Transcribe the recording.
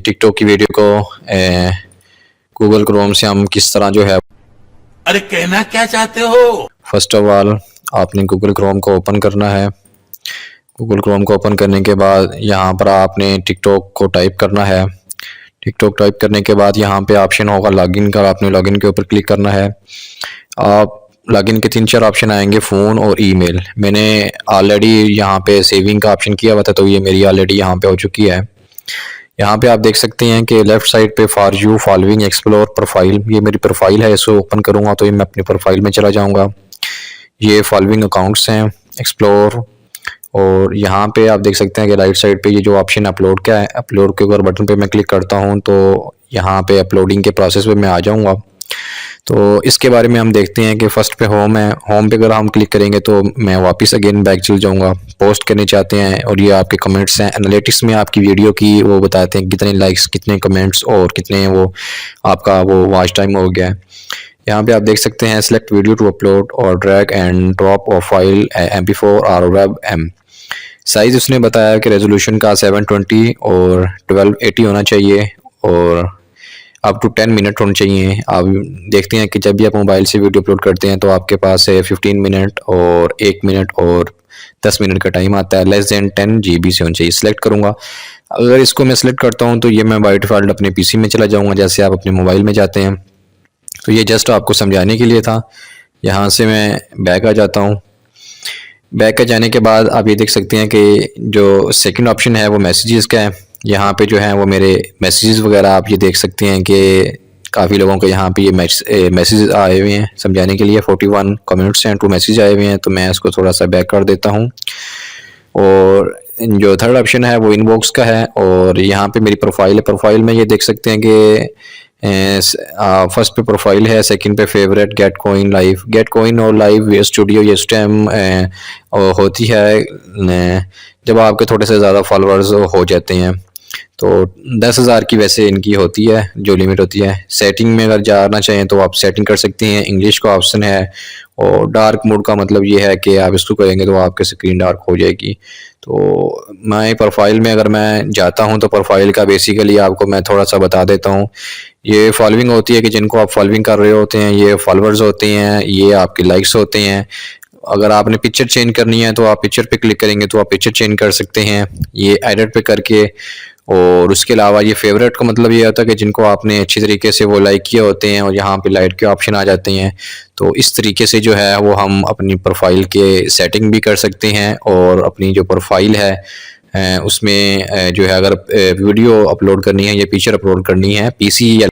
TikTok की video को Google Chrome से हम किस तरह जो है, अरे कहना क्या चाहते हो? फर्स्ट ऑफ ऑल आपने गूगल क्रोम को ओपन करना है। गूगल क्रोम को ओपन करने के बाद यहाँ पर आपने टिकटॉक को टाइप करना है। टिकटॉक टाइप करने के बाद यहाँ पे ऑप्शन होगा लॉगिन का, आपने लॉगिन के ऊपर क्लिक करना है। आप लॉगिन के 3-4 ऑप्शन आएंगे, फ़ोन और ईमेल। मैंने ऑलरेडी यहाँ पे सेविंग का ऑप्शन किया हुआ था, तो ये मेरी ऑलरेडी यहाँ पे हो चुकी है। यहाँ पे आप देख सकते हैं कि लेफ़्ट साइड पे for you, following, explore, profile, ये मेरी प्रोफाइल है। इसको ओपन करूँगा तो ये मैं अपनी प्रोफाइल में चला जाऊँगा। ये फॉलोइंग अकाउंट्स हैं, एक्सप्लोर, और यहाँ पे आप देख सकते हैं कि राइट साइड पे ये जो ऑप्शन अपलोड का है, अपलोड के ऊपर बटन पे मैं क्लिक करता हूँ तो यहाँ पे अपलोडिंग के प्रोसेस पे मैं आ जाऊँगा। तो इसके बारे में हम देखते हैं कि फ़र्स्ट पे होम है। होम पे अगर हम क्लिक करेंगे तो मैं वापस अगेन बैक चल जाऊँगा। पोस्ट करने चाहते हैं और ये आपके कमेंट्स हैं। एनालिटिक्स में आपकी वीडियो की वो बताते हैं कितने लाइक्स, कितने कमेंट्स और कितने वो आपका वो वॉच टाइम हो गया है। यहाँ पे आप देख सकते हैं सेलेक्ट वीडियो टू अपलोड और drag and drop of file MP4 और WebM। साइज़ उसने बताया कि रेजोल्यूशन का 720 और 1280 होना चाहिए और अप टू 10 मिनट होने चाहिए। आप देखते हैं कि जब भी आप मोबाइल से वीडियो अपलोड करते हैं तो आपके पास है 15 मिनट और 1 मिनट और 10 मिनट का टाइम आता है। लेस दैन 10 GB से होना चाहिए। सिलेक्ट करूँगा। अगर इसको मैं सिलेक्ट करता हूँ तो ये मैं बाय डिफ़ॉल्ट अपने PC में चला जाऊँगा, जैसे आप अपने मोबाइल में जाते हैं। तो ये जस्ट आपको समझाने के लिए था। यहाँ से मैं बैक आ जाता हूँ। बैक आ जाने के बाद आप ये देख सकते हैं कि जो सेकंड ऑप्शन है वो मैसेजेस का है। यहाँ पे जो है वो मेरे मैसेजेस वगैरह आप ये देख सकते हैं कि काफ़ी लोगों के यहाँ पे ये मैसेज आए हुए हैं समझाने के लिए। 41 कमेंट्स हैं, 2 मैसेज आए हुए हैं। तो मैं इसको थोड़ा सा बैक कर देता हूँ। और जो थर्ड ऑप्शन है वो इनबॉक्स का है और यहाँ पे मेरी प्रोफाइल है। प्रोफाइल में ये देख सकते हैं कि फर्स्ट पे प्रोफाइल है, सेकंड पे favourite, get coin, live. Get coin और लाइव स्टूडियो ये इस टाइम होती है जब आपके थोड़े से ज़्यादा फॉलोअर्स हो जाते हैं। तो 10,000 की वैसे इनकी होती है जो लिमिट होती है। सेटिंग में अगर जाना चाहें तो आप सेटिंग कर सकते हैं। इंग्लिश का ऑप्शन है और डार्क मोड का मतलब ये है कि आप इसको करेंगे तो आपकी स्क्रीन डार्क हो जाएगी। तो मैं प्रोफाइल में अगर मैं जाता हूं तो प्रोफाइल का बेसिकली आपको मैं थोड़ा सा बता देता हूं। ये फॉलोइंग होती है कि जिनको आप फॉलोइंग कर रहे होते हैं, ये फॉलोअर्स होते हैं, ये आपके लाइक्स होते हैं। अगर आपने पिक्चर चेंज करनी है तो आप पिक्चर पे क्लिक करेंगे तो आप पिक्चर चेंज कर सकते हैं ये एडिट पे करके। और उसके अलावा ये फेवरेट का मतलब ये होता है कि जिनको आपने अच्छी तरीके से वो लाइक किए होते हैं और यहाँ पे लाइक के ऑप्शन आ जाते हैं। तो इस तरीके से जो है वो हम अपनी प्रोफाइल के सेटिंग भी कर सकते हैं और अपनी जो प्रोफाइल है उसमें जो है अगर वीडियो अपलोड करनी है या पिक्चर अपलोड करनी है PC या